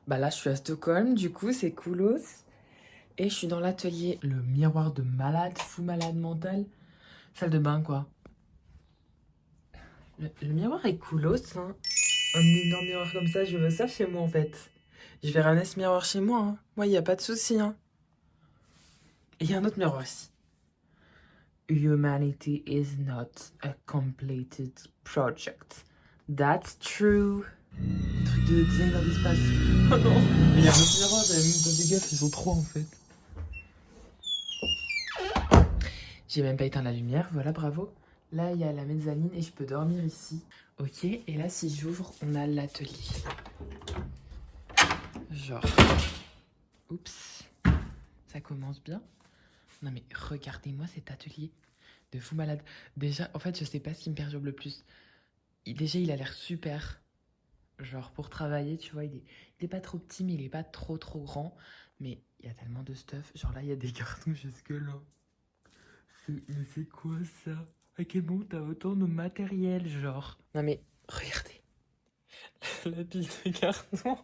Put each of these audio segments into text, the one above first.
Bah là, je suis à Stockholm, du coup, c'est coolos. Et je suis dans l'atelier. Le miroir de malade, fou malade mental. Salle de bain, quoi. Le miroir est coolos, hein. Un énorme miroir comme ça, je veux ça chez moi, en fait. Je vais ramener ce miroir chez moi, hein. Moi, il n'y a pas de souci, hein. Et il y a un autre miroir ici. Humanity is not a completed project. That's true. Truc de design dans l'espace. Oh non. Mais il y a un autre miroir, j'avais même pas fait gaffe, ils sont trois en fait. J'ai même pas éteint la lumière, voilà, bravo. Là, il y a la mezzanine et je peux dormir ici. Ok, et là, si j'ouvre, on a l'atelier. Genre... Oups. Ça commence bien. Non mais regardez-moi cet atelier de fou malade. Déjà, en fait, je sais pas ce qui me perturbe le plus. Déjà, il a l'air super. Genre, pour travailler, tu vois, il est pas trop petit, mais il est pas trop grand. Mais il y a tellement de stuff. Genre là, il y a des cartons jusque là. Mais c'est quoi ça? À quel moment t'as autant de matériel, genre? Non mais, regardez. La pile de cartons.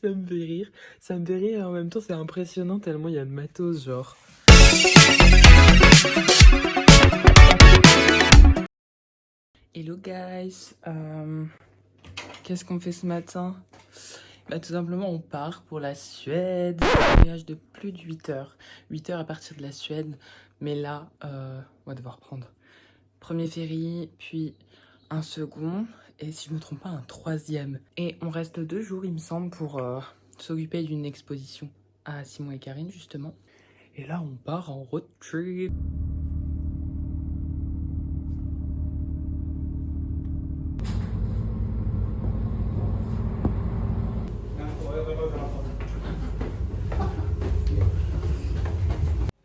Ça me fait rire. Ça me fait rire et en même temps, c'est impressionnant tellement il y a de matos, genre. Hello guys. Qu'est-ce qu'on fait ce matin? Bah, tout simplement, on part pour la Suède. Un voyage de plus de 8 heures. 8 heures à partir de la Suède. Mais là, on va devoir prendre premier ferry, puis un second. Et si je me trompe pas, un troisième. Et on reste 2 jours, il me semble, pour s'occuper d'une exposition à Simon et Karine, justement. Et là, on part en road trip.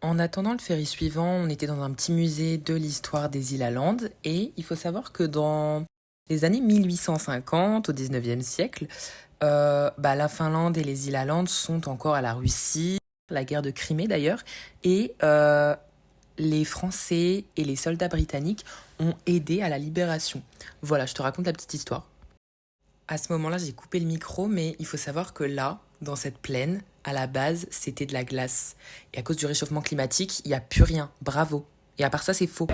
En attendant le ferry suivant, on était dans un petit musée de l'histoire des îles Åland. Et il faut savoir que dans les années 1850, au 19e siècle, la Finlande et les îles Åland sont encore à la Russie, la guerre de Crimée d'ailleurs. Et les Français et les soldats britanniques ont aidé à la libération. Voilà, je te raconte la petite histoire. À ce moment-là, j'ai coupé le micro, mais il faut savoir que là, dans cette plaine, à la base, c'était de la glace. Et à cause du réchauffement climatique, il n'y a plus rien. Bravo. Et à part ça, c'est faux.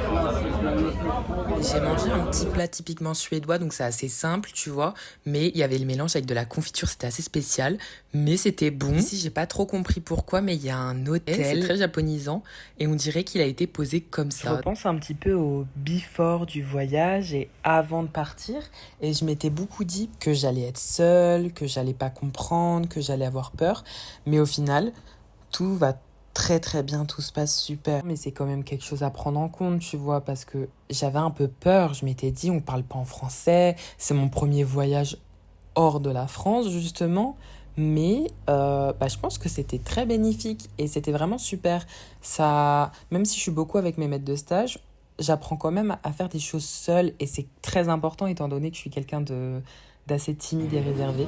J'ai mangé un petit plat typiquement suédois, donc c'est assez simple, tu vois. Mais il y avait le mélange avec de la confiture, c'était assez spécial. Mais c'était bon. Ici, j'ai pas trop compris pourquoi, mais il y a un hôtel. C'est très japonisant. Et on dirait qu'il a été posé comme ça. Je repense un petit peu au before du voyage et avant de partir. Et je m'étais beaucoup dit que j'allais être seule, que j'allais pas comprendre, que j'allais avoir peur. Mais au final, tout va très bien, tout se passe super. Mais c'est quand même quelque chose à prendre en compte, tu vois, parce que j'avais un peu peur. Je m'étais dit, on parle pas en français. C'est mon premier voyage hors de la France, justement. Mais je pense que c'était très bénéfique et c'était vraiment super. Ça, même si je suis beaucoup avec mes maîtres de stage, j'apprends quand même à faire des choses seule et c'est très important étant donné que je suis quelqu'un d'assez timide et réservé.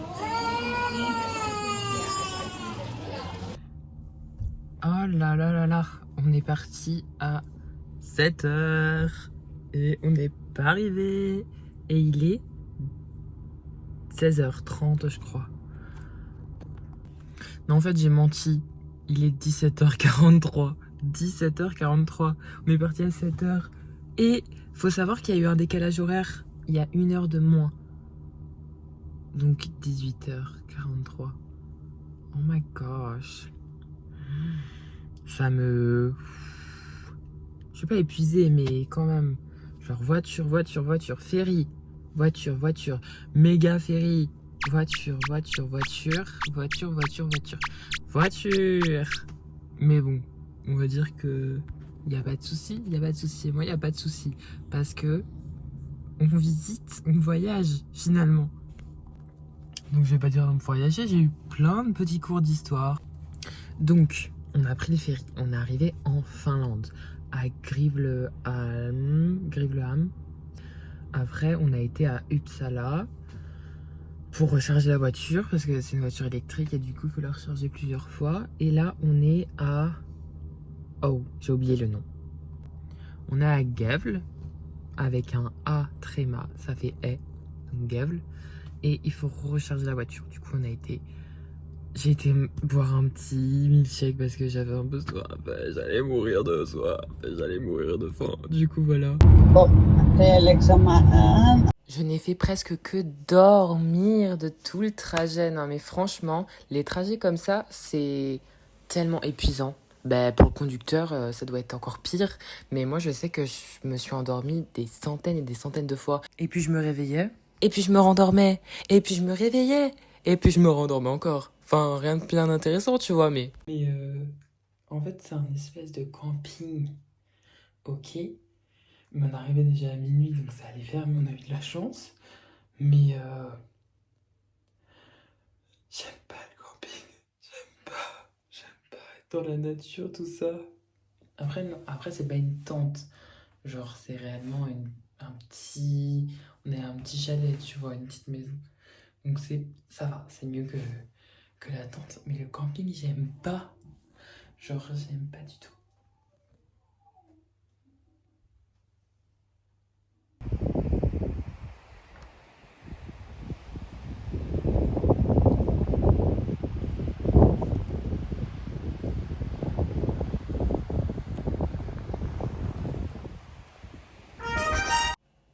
Oh là là là là, on est parti à 7 heures et on n'est pas arrivé. Et il est 16h30, je crois. Non, en fait, j'ai menti. Il est 17h43. 17h43. On est parti à 7h. Et faut savoir qu'il y a eu un décalage horaire. Il y a 1 heure de moins. Donc 18h43. Oh my gosh. Ça me... Je suis pas épuisée, mais quand même. Genre voiture, ferry. Voiture. Méga ferry. Voiture. Mais bon, on va dire que... Y a pas de souci. Moi, y a pas de souci. Parce que on visite, on voyage, finalement. Donc je vais pas dire on voyager, j'ai eu plein de petits cours d'histoire. Donc, on a pris le ferry, on est arrivé en Finlande, à Grivlehamn. Après, on a été à Uppsala pour recharger la voiture, parce que c'est une voiture électrique et du coup, il faut la recharger plusieurs fois. Et là, on est à... Oh, j'ai oublié le nom. On est à Gävle, avec un A tréma, ça fait E, donc Gävle. et il faut recharger la voiture. Du coup, j'ai été boire un petit milkshake parce que j'avais un peu soif. J'allais mourir de soif, j'allais mourir de faim. Du coup, voilà. Je n'ai fait presque que dormir de tout le trajet. Non, mais franchement, les trajets comme ça, c'est tellement épuisant. Ben, pour le conducteur, ça doit être encore pire. Mais moi, je sais que je me suis endormie des centaines et des centaines de fois. Et puis, je me réveillais. Et puis, je me rendormais. Et puis, je me réveillais. Et puis, je me rendormais encore. Enfin, rien de bien intéressant, tu vois, mais... En fait, c'est un espèce de camping. Ok. Mais on arrivait déjà à minuit, donc ça allait faire, mais on a eu de la chance. Mais j'aime pas le camping. J'aime pas être dans la nature, tout ça. Après, non, après c'est pas une tente. Genre, c'est réellement un petit... On est à un petit chalet, tu vois, une petite maison. Donc ça va, c'est mieux que la tente. Mais le camping, j'aime pas. Genre, j'aime pas du tout.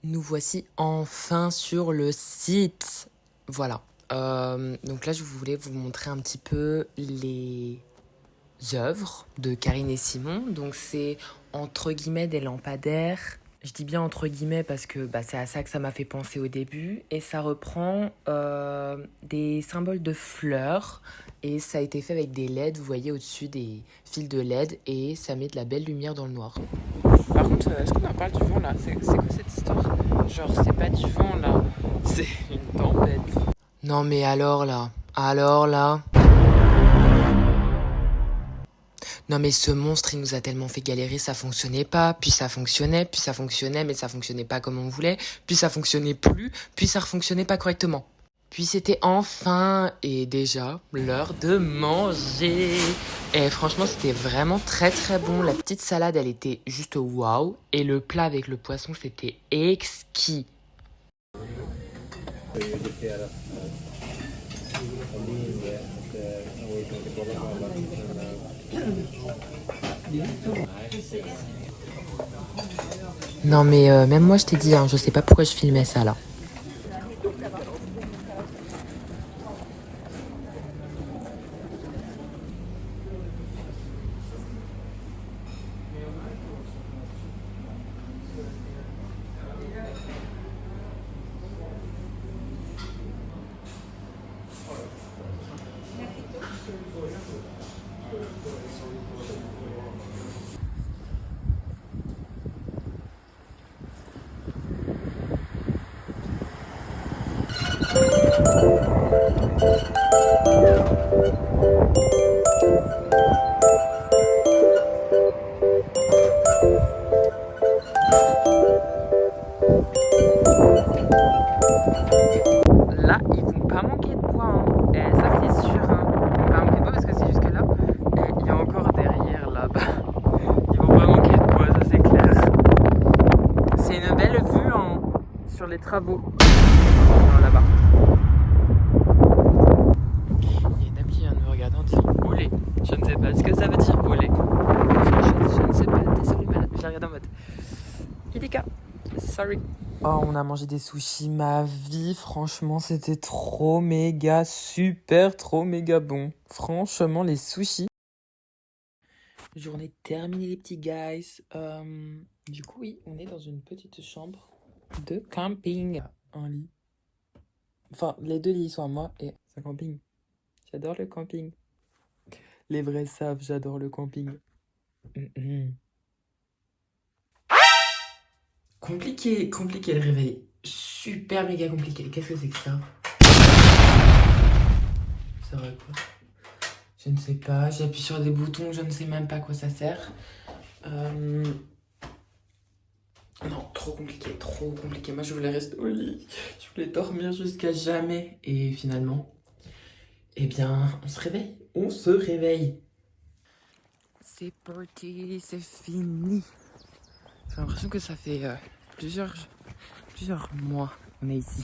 Nous voici enfin sur le site. Voilà. Donc là, je voulais vous montrer un petit peu les œuvres de Karine et Simon. Donc c'est entre guillemets des lampadaires. Je dis bien entre guillemets parce que c'est à ça que ça m'a fait penser au début. Et ça reprend des symboles de fleurs. Et ça a été fait avec des LED, vous voyez au-dessus des fils de LED. Et ça met de la belle lumière dans le noir. Par contre, est-ce qu'on en parle du vent là? C'est quoi cette histoire? Genre, c'est pas du vent là, c'est une tempête. Non mais alors là, non mais ce monstre il nous a tellement fait galérer, ça fonctionnait pas, puis ça fonctionnait, mais ça fonctionnait pas comme on voulait, puis ça fonctionnait plus, puis ça refonctionnait pas correctement. Puis c'était enfin et déjà l'heure de manger. Et franchement, c'était vraiment très très bon. La petite salade, elle était juste waouh. Et le plat avec le poisson, c'était exquis. Non mais même moi je t'ai dit, hein, je sais pas pourquoi je filmais ça là. Là, ils vont pas manquer de poids, hein. Et ça, c'est sûr, hein. Ils vont pas manquer de poids parce que c'est jusque là. Et il y a encore derrière, là-bas. Ils vont pas manquer de poids, ça c'est clair. C'est une belle vue hein, sur les travaux. Non, là-bas. Il y a une dame qui vient de me regarder en disant olé. Je ne sais pas ce que ça veut dire olé. Je ne sais pas, désolé madame. Je la regarde en mode Ilika, sorry. Oh, on a mangé des sushis, ma vie, franchement, c'était trop méga super, trop méga bon. Franchement, les sushis. Journée terminée, les petits guys. Du coup, oui, on est dans une petite chambre de camping. Un lit. Enfin, les deux lits sont à moi et c'est un camping. J'adore le camping. Les vrais savent, j'adore le camping. Compliqué le réveil. Super méga compliqué. Qu'est-ce que c'est que ça? Ça va quoi? Je ne sais pas. J'appuie sur des boutons, je ne sais même pas à quoi ça sert. Non, trop compliqué, trop compliqué. Moi, je voulais rester au lit. Je voulais dormir jusqu'à jamais. Et finalement, eh bien, on se réveille. On se réveille. C'est parti, c'est fini. J'ai l'impression que ça fait plusieurs mois On est ici,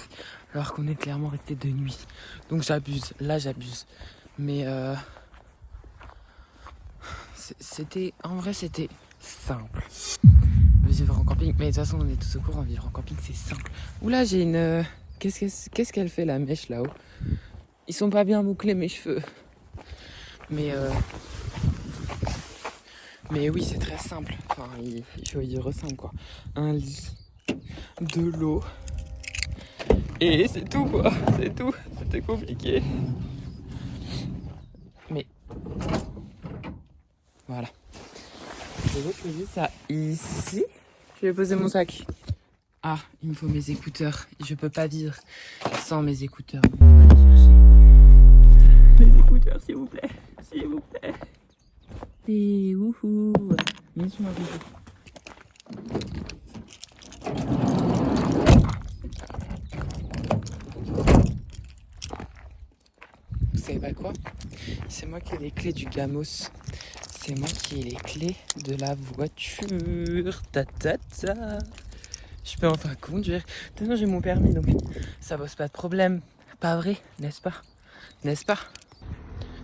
alors qu'on est clairement resté de nuit. Donc j'abuse, là j'abuse. Mais en vrai c'était simple. Vivre en camping, mais de toute façon on est tous au courant, vivre en camping c'est simple. Oula, j'ai une... Qu'est-ce qu'elle fait la mèche là-haut? Ils sont pas bien bouclés mes cheveux. Mais oui, c'est très simple. Enfin, il faut vivre simple quoi. Un lit, de l'eau. Et c'est tout quoi, c'est tout. C'était compliqué. Mais voilà. Je vais poser ça ici. Je vais poser mon sac. Ah, il me faut mes écouteurs. Je peux pas vivre sans mes écouteurs. Mes écouteurs, s'il vous plaît. S'il vous plaît. Et wouhou. Mission accomplie. Vous savez pas quoi? C'est moi qui ai les clés du Gamos. C'est moi qui ai les clés de la voiture. Ta ta ta. Je peux enfin conduire. Maintenant j'ai mon permis donc ça pose pas de problème. Pas vrai, n'est-ce pas? N'est-ce pas?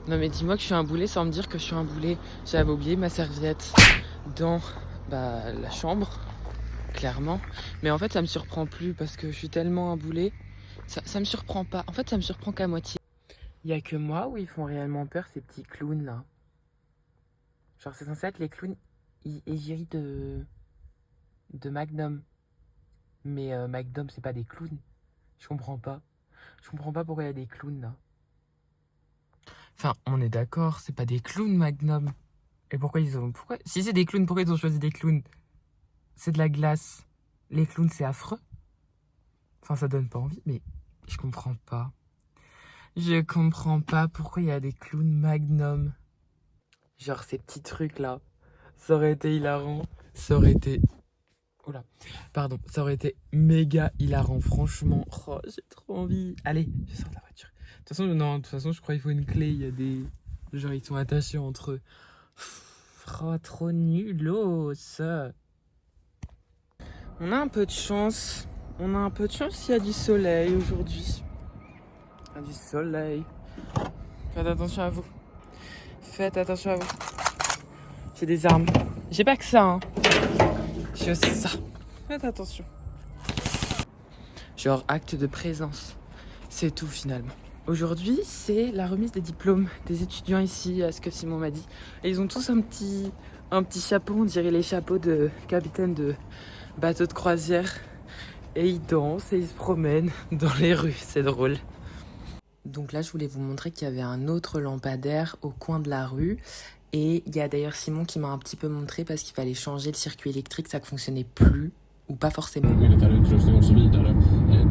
Non mais dis-moi que je suis un boulet sans me dire que je suis un boulet. J'avais oublié ma serviette dans la chambre, clairement. Mais en fait ça me surprend plus parce que je suis tellement un boulet. Ça me surprend pas. En fait ça me surprend qu'à moitié. Il y a que moi où ils font réellement peur ces petits clowns là. Genre c'est censé être les clowns égérie de Magnum. Mais Magnum c'est pas des clowns. Je comprends pas. Je comprends pas pourquoi il y a des clowns là. Enfin, on est d'accord, c'est pas des clowns Magnum. Et pourquoi si c'est des clowns, pourquoi ils ont choisi des clowns? C'est de la glace. Les clowns, c'est affreux. Enfin, ça donne pas envie, mais je comprends pas. Je comprends pas pourquoi il y a des clowns Magnum. Genre ces petits trucs là. Ça aurait été hilarant. Ça aurait été... Oula, pardon. Ça aurait été méga hilarant, franchement. Oh, j'ai trop envie. Allez, je sors de la voiture. De toute façon, je crois qu'il faut une clé. Il y a des... Genre, ils sont attachés entre eux. Oh, trop nulos. On a un peu de chance. On a un peu de chance, il y a du soleil aujourd'hui. Il y a du soleil. Faites attention à vous. Faites attention à vous. J'ai des armes. J'ai pas que ça, hein. J'ai aussi ça. Faites attention. Genre, acte de présence. C'est tout, finalement. Aujourd'hui, c'est la remise des diplômes des étudiants ici, à ce que Simon m'a dit. Et ils ont tous un petit chapeau, on dirait les chapeaux de capitaine de bateau de croisière. Et ils dansent et ils se promènent dans les rues, c'est drôle. Donc là, je voulais vous montrer qu'il y avait un autre lampadaire au coin de la rue. Et il y a d'ailleurs Simon qui m'a un petit peu montré parce qu'il fallait changer le circuit électrique, ça ne fonctionnait plus. Ou pas forcément. Militärutrustning och så vidare,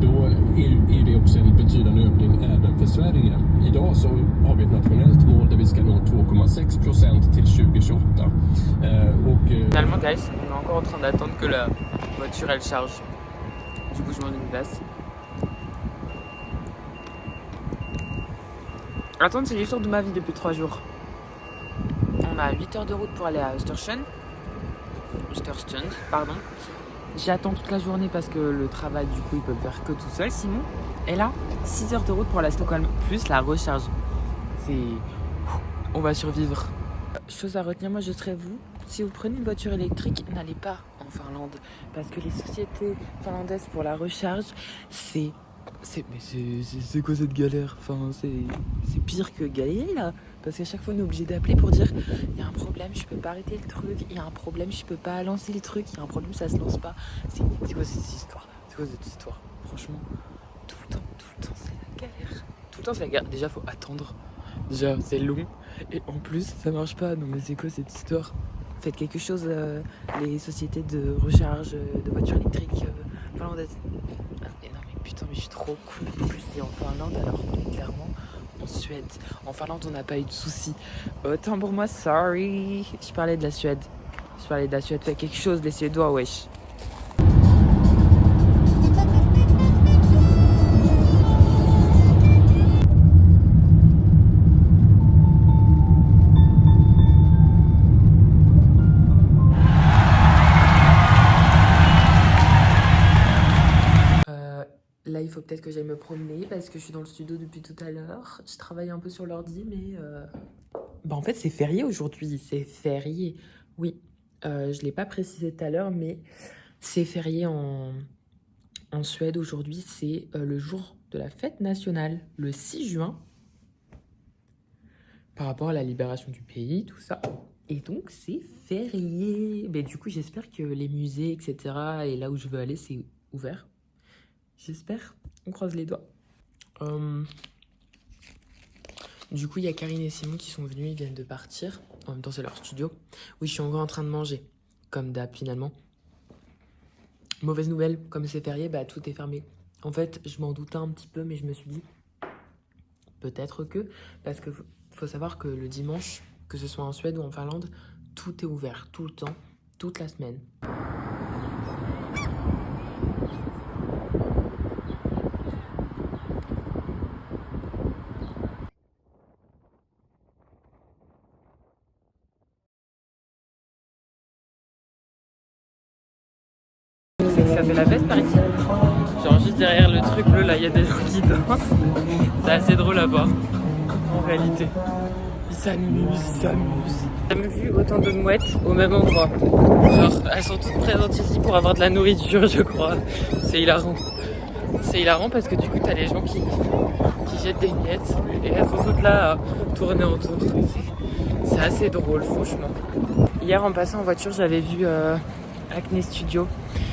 då är det också en betydande ökning även för Sverige. Idag så har vi ett nationellt mål där vi ska nå 2,6% till 2028. Finalement, guys, on est encore en train d'attendre que la voiture elle charge. Du coup, je m'en une place. Attendre, c'est l'histoire de ma vie depuis 3 jours. On a 8 heures de route pour aller à Östersund, pardon. J'attends toute la journée parce que le travail, du coup, il peut le faire que tout seul, Simon. Et là, 6 heures de route pour aller à Stockholm, plus la recharge. On va survivre. Chose à retenir, moi je serais vous. Si vous prenez une voiture électrique, n'allez pas en Finlande. Parce que les sociétés finlandaises pour la recharge, c'est quoi cette galère? Enfin, c'est pire que galérer là. Parce qu'à chaque fois, on est obligé d'appeler pour dire il y a un problème, je peux pas arrêter le truc. Il y a un problème, je peux pas lancer le truc. Il y a un problème, ça se lance pas. C'est quoi cette histoire? C'est quoi cette histoire? Franchement, tout le temps, c'est la galère. Tout le temps, c'est la galère. Déjà, faut attendre. Déjà, c'est long. Et en plus, ça marche pas. Non, mais c'est quoi cette histoire? Faites quelque chose, les sociétés de recharge de voitures électriques finlandaises. Mais non, mais putain, mais je suis trop cool. En plus, c'est en Finlande, alors qu'on est clairement en Suède. En Finlande, on n'a pas eu de soucis. Autant pour moi, sorry. Je parlais de la Suède. Faites quelque chose, les Suédois, wesh. il faut peut-être que j'aille me promener parce que je suis dans le studio depuis tout à l'heure. Je travaille un peu sur l'ordi, mais... Bah en fait, c'est férié aujourd'hui, c'est férié. Oui, je l'ai pas précisé tout à l'heure, mais c'est férié en Suède aujourd'hui. C'est le jour de la fête nationale, le 6 juin, par rapport à la libération du pays, tout ça. Et donc, c'est férié. Mais du coup, j'espère que les musées, etc., et là où je veux aller, c'est ouvert. J'espère. On croise les doigts. Du coup, il y a Karine et Simon qui sont venus, ils viennent de partir. En même temps, c'est leur studio. Oui, je suis encore en train de manger, comme d'hab finalement. Mauvaise nouvelle, comme c'est férié, bah tout est fermé. En fait, je m'en doutais un petit peu, mais je me suis dit, peut-être que, parce que faut savoir que le dimanche, que ce soit en Suède ou en Finlande, tout est ouvert, tout le temps, toute la semaine. C'est que ça fait la fête par ici. Genre juste derrière le truc bleu là, il y a des gens qui dansent. C'est assez drôle à voir, en réalité. Ils s'amusent. J'ai jamais vu autant de mouettes au même endroit. Genre, elles sont toutes présentes ici pour avoir de la nourriture, je crois. C'est hilarant. C'est hilarant parce que du coup, t'as les gens qui jettent des miettes et elles sont toutes là à tourner autour. C'est assez drôle, franchement. Hier, en passant en voiture, j'avais vu Acne Studio.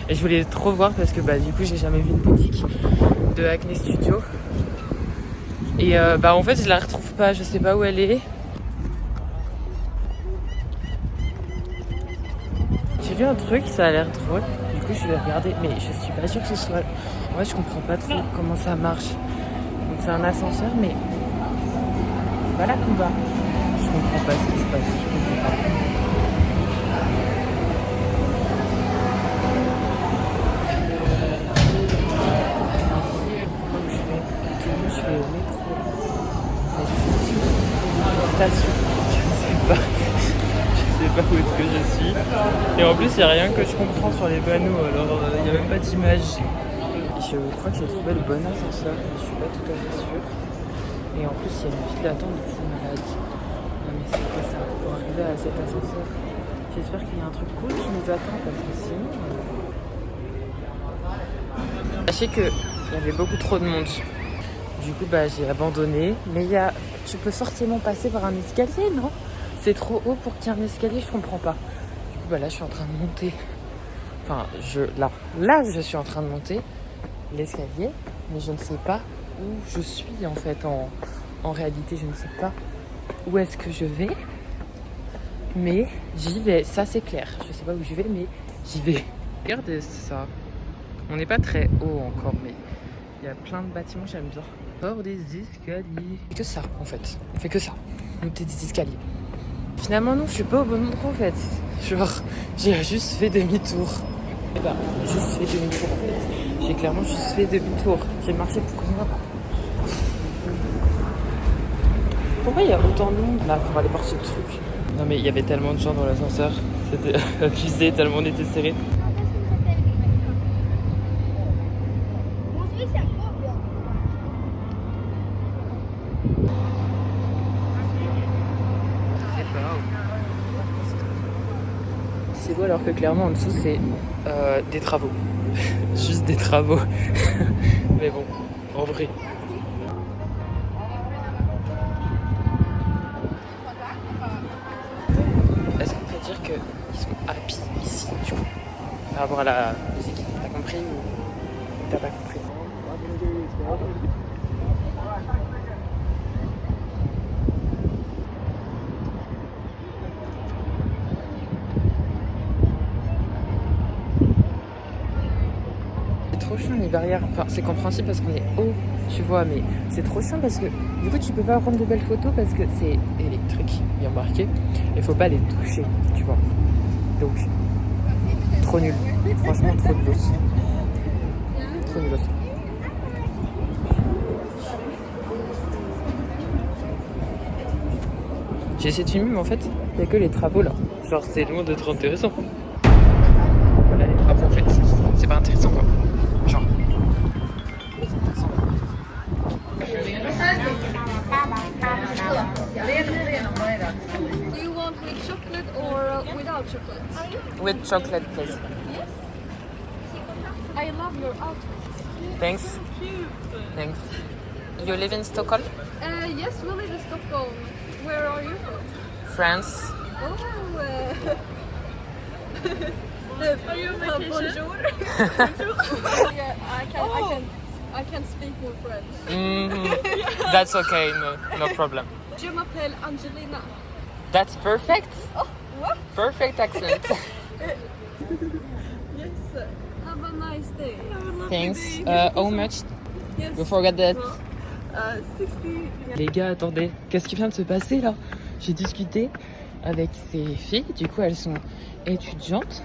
Et je voulais trop voir parce que bah, du coup, j'ai jamais vu une boutique de Acne Studio. Et bah en fait, je la retrouve pas, je sais pas où elle est. J'ai vu un truc, ça a l'air drôle. Du coup, je vais regarder, mais je suis pas sûre que ce soit... Ouais, je comprends pas trop comment ça marche. Donc c'est un ascenseur, mais c'est pas là qu'on va. Je comprends pas ce qui se passe. Je comprends pas. Je vais au métro. Station. Je sais pas où est-ce que je suis. Et en plus, il n'y a rien que je comprends sur les panneaux. Alors, il n'y a même pas d'image. Je crois que j'ai trouvé le bon ascenseur, mais je suis pas tout à fait sûre. Et en plus, il y a une file d'attente de fou malade. Non, mais c'est quoi ça pour arriver à cet ascenseur? J'espère qu'il y a un truc cool qui nous attend parce que sinon. Sachez qu'il y avait beaucoup trop de monde. Du coup, bah, j'ai abandonné. Mais tu peux forcément passer par un escalier, non? C'est trop haut pour qu'il y ait un escalier, je comprends pas. Du coup, bah, là, je suis en train de monter. Enfin, là, je suis en train de monter l'escalier. Mais je ne sais pas où je suis, en fait. En réalité, je ne sais pas où est-ce que je vais. Mais j'y vais, ça c'est clair. Je sais pas où je vais, mais j'y vais. Regardez ça. On n'est pas très haut encore, mais il y a plein de bâtiments, j'aime bien. Hors des escaliers. C'est que ça, en fait. On fait que ça. Monter des escaliers. Finalement, non, je suis pas au bon endroit, en fait. Genre, j'ai juste fait demi-tour. Eh ben, juste fait demi-tour, en fait. J'ai clairement juste fait demi-tour. J'ai marché pour combien? Pourquoi il y a autant de monde là pour aller voir ce truc? Non mais il y avait tellement de gens dans l'ascenseur. C'était abusé, tellement on était serrés. C'est beau alors que clairement en dessous c'est des travaux. Juste des travaux. Mais bon, en vrai. Est-ce qu'on peut dire qu'ils sont happy ici du coup par rapport à la musique? T'as compris ou t'as pas compris? C'est trop chiant les barrières, enfin c'est compréhensible parce qu'on est haut, tu vois, mais c'est trop chiant parce que du coup tu peux pas prendre de belles photos parce que c'est électrique, bien marqué, et faut pas les toucher, tu vois. Donc, trop nul, franchement trop nul. Trop nul. J'ai essayé de filmer, mais en fait, il n'y a que les travaux là. Genre, c'est loin d'être intéressant. Voilà les travaux en fait, c'est pas intéressant quoi. Genre. hot chocolate. With chocolate, please. Yes. I love your outfit. Thanks. Cute. Thanks. You live in Stockholm? Yes, we live in Stockholm. Where are you from? France. Oh. Are you on vacation? Bonjour. Yeah, I can speak no French. That's okay, no problem. Je m'appelle Angelina. That's perfect. Oh, what? Perfect accent. Yes. Have a nice day. Have a lovely Thanks. day. How much? Yes. You forgot that. 60. Les gars, attendez, qu'est-ce qui vient de se passer là? J'ai discuté avec ces filles, du coup elles sont étudiantes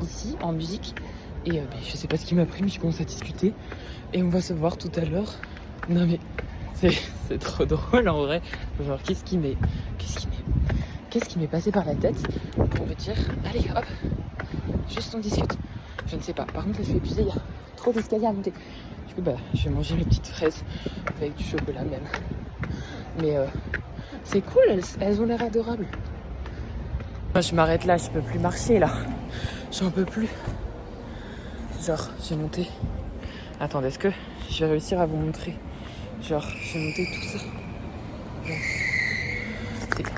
ici en musique et je sais pas ce qui m'a pris mais je commence à discuter et on va se voir tout à l'heure. Non mais c'est trop drôle en vrai, genre qu'est-ce qui m'est passé par la tête pour me dire allez hop, juste on discute. Je ne sais pas, par contre là je vais épuiser, il y a trop d'escaliers à monter. Du coup je vais manger mes petites fraises avec du chocolat même. Mais c'est cool, elles ont l'air adorables. Moi, je m'arrête là, je peux plus marcher là. J'en peux plus. Genre, j'ai monté. Attendez, est-ce que je vais réussir à vous montrer? Genre, j'ai monté tout ça. Bon.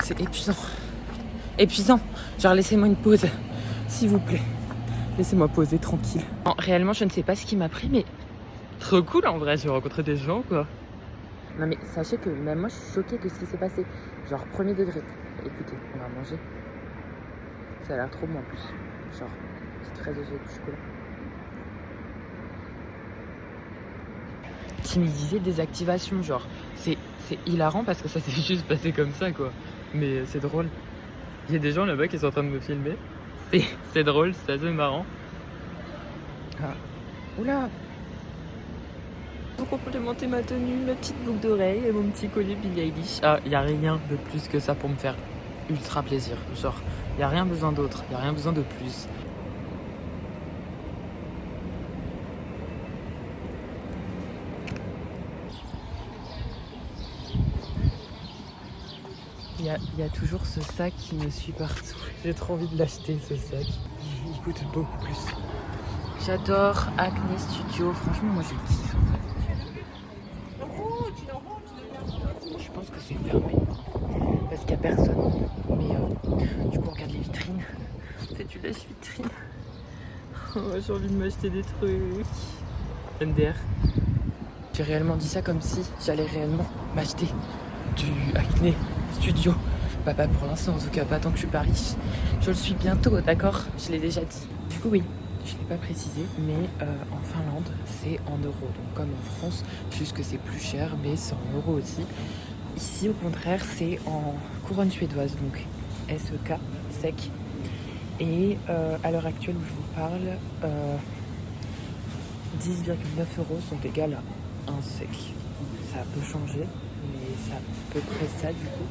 C'est épuisant. Épuisant. Genre, laissez-moi une pause. S'il vous plaît. Laissez-moi poser tranquille. Non, réellement, je ne sais pas ce qui m'a pris, mais trop cool en vrai. J'ai rencontré des gens, quoi. Non mais sachez que même moi je suis choquée de ce qui s'est passé. Genre premier degré. Écoutez, on va manger. Ça a l'air trop bon en plus. Genre, petite fraise au chocolat. Qui me disait désactivation, genre. C'est hilarant parce que ça s'est juste passé comme ça quoi. Mais c'est drôle. Il y a des gens là-bas qui sont en train de me filmer. C'est drôle, c'est assez marrant. Ah. Oula! Pour complémenter ma tenue, ma petite boucle d'oreille et mon petit collier Billie Eilish. Ah, y a rien de plus que ça pour me faire ultra plaisir. Genre, y a rien besoin d'autre, y a rien besoin de plus. Il y a toujours ce sac qui me suit partout. J'ai trop envie de l'acheter ce sac. Il coûte beaucoup plus. J'adore Acne Studio. Franchement, moi je kiffe en fait. Je pense que c'est fermé parce qu'il n'y a personne. Mais du coup, on regarde les vitrines. C'est du lèche-vitrine. Oh, j'ai envie de m'acheter des trucs. MDR. J'ai réellement dit ça comme si j'allais réellement m'acheter du Acne Studio. Bah, pas pour l'instant, en tout cas, pas tant que je suis pas riche. Je le suis bientôt, d'accord? Je l'ai déjà dit. Du coup, oui. Je ne l'ai pas précisé, mais en Finlande, c'est en euros. Donc comme en France, juste que c'est plus cher, mais c'est en euros aussi. Ici, au contraire, c'est en couronne suédoise, donc SEK, SEK. Et à l'heure actuelle où je vous parle, 10,9 € sont égales à 1 SEK. Ça peut changer, mais c'est à peu près ça du coup.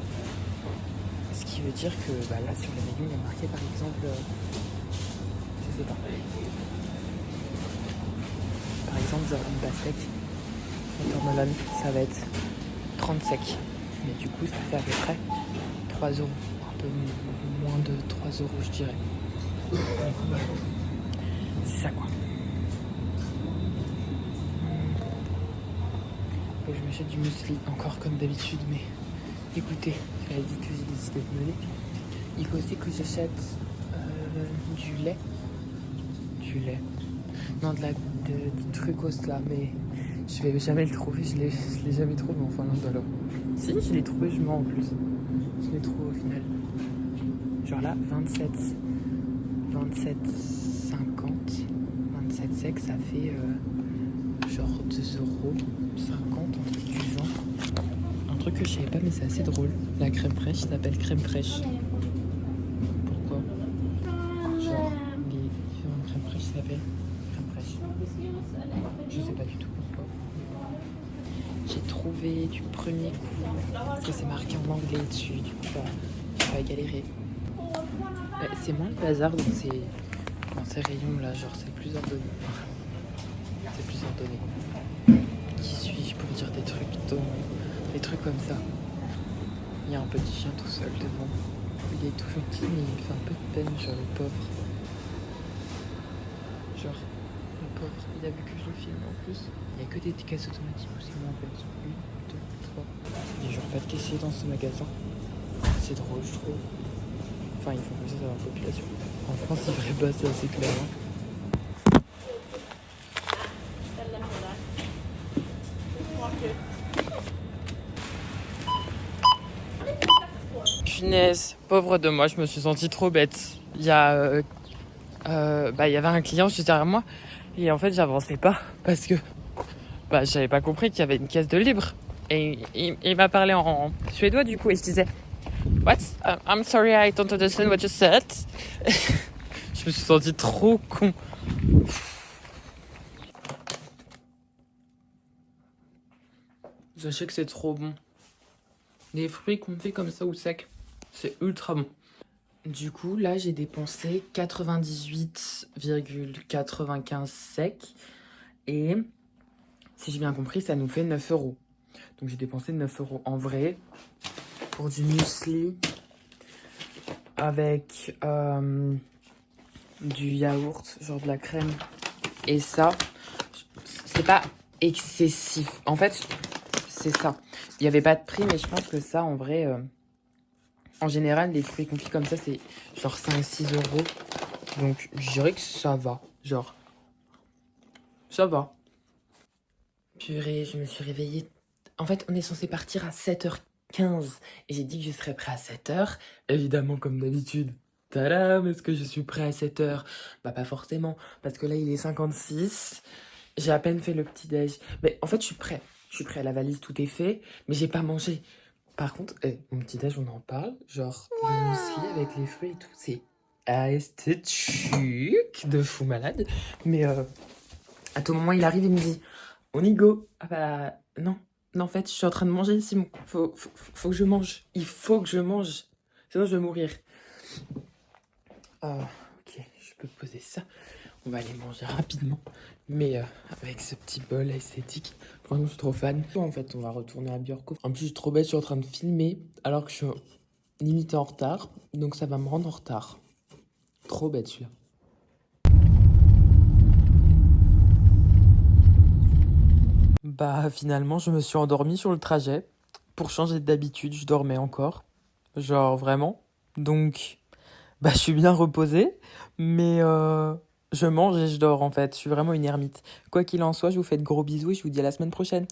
Ce qui veut dire que bah, là, sur les légumes, il y a marqué par exemple... je sais pas. Par exemple, genre une pastèque, watermelon, ça va être 30 SEK. Mais du coup, ça fait à peu près 3 €. Un peu moins de 3 € je dirais. C'est ça quoi. Faut que je m'achète du muesli, encore comme d'habitude, mais écoutez, j'avais dit que j'ai décidé de me lever. Il faut aussi que j'achète du lait. Du lait. Non, du trucos là, mais je vais jamais le trouver, je l'ai jamais trouvé en Finlande alors. Si, je l'ai trouvé, je mens en plus. Je l'ai trouvé au final. Genre là, 27,50. 27 SEK, ça fait genre 2,50 €, un truc du genre. Un truc que je savais pas, mais c'est assez drôle. La crème fraîche s'appelle crème fraîche. Pourquoi? Genre, les différentes crèmes fraîches s'appellent crème fraîche. Je sais pas du tout pourquoi. J'ai trouvé du premier coup, parce que c'est marqué en anglais dessus, du coup, bah, j'ai pas galéré. Bah, c'est moins le bazar dans ces rayons là, genre c'est plus ordonné. C'est plus ordonné. Qui suis-je pour dire des trucs comme ça? Il y a un petit chien tout seul devant. Il est tout gentil, mais il me fait un peu de peine, genre le pauvre. Genre, le pauvre, il a vu que je le filme en plus. Il n'y a que des caisses automatiques où c'est moi en fait. 1, 2, 3. Il n'y a genre pas de caissier dans ce magasin. C'est drôle, je trouve. Enfin, ils font comme ça dans la population. En France, il devrait pas, c'est assez clair. Hein. Punaise, pauvre de moi, je me suis sentie trop bête. Il y avait un client juste derrière moi et en fait j'avançais pas parce que j'avais pas compris qu'il y avait une caisse de libre et il m'a parlé en suédois du coup et je disais What? I'm sorry, I don't understand what you said. Je me suis sentie trop con. Sachez que c'est trop bon. Les fruits qu'on fait comme ça ou secs, c'est ultra bon. Du coup, là, j'ai dépensé 98,95 sec. Et si j'ai bien compris, ça nous fait 9 euros. Donc, j'ai dépensé 9 euros en vrai pour du muesli avec du yaourt, genre de la crème. Et ça, c'est pas excessif. En fait, c'est ça. Il n'y avait pas de prix, mais je pense que ça, en vrai... En général, les fruits confits comme ça, c'est genre 5-6 euros. Donc, je dirais que ça va. Genre, ça va. Purée, je me suis réveillée. En fait, on est censé partir à 7h15. Et j'ai dit que je serais prêt à 7h. Évidemment, comme d'habitude. Tadam, est-ce que je suis prêt à 7h? Bah, pas forcément. Parce que là, il est 56. J'ai à peine fait le petit-déj. Mais en fait, je suis prêt. Je suis prêt. La valise, tout est fait. Mais j'ai pas mangé. Par contre, mon petit-déj, on en parle. Genre, le muesli avec les fruits et tout, c'est esthétique de fou malade. Mais à tout moment, il arrive et me dit on y go. Ah bah, non. Non, en fait, je suis en train de manger, Simon. Faut que je mange. Il faut que je mange. Sinon, je vais mourir. Ok, je peux poser ça. On va aller manger rapidement. Mais avec ce petit bol esthétique, franchement, je suis trop fan. En fait, on va retourner à Björkhof. En plus, je suis trop bête, je suis en train de filmer alors que je suis limite en retard. Donc, ça va me rendre en retard. Trop bête, celui-là. Bah, finalement, je me suis endormie sur le trajet. Pour changer d'habitude, je dormais encore. Genre, vraiment. Donc, je suis bien reposée. Mais je mange et je dors, en fait. Je suis vraiment une ermite. Quoi qu'il en soit, je vous fais de gros bisous et je vous dis à la semaine prochaine.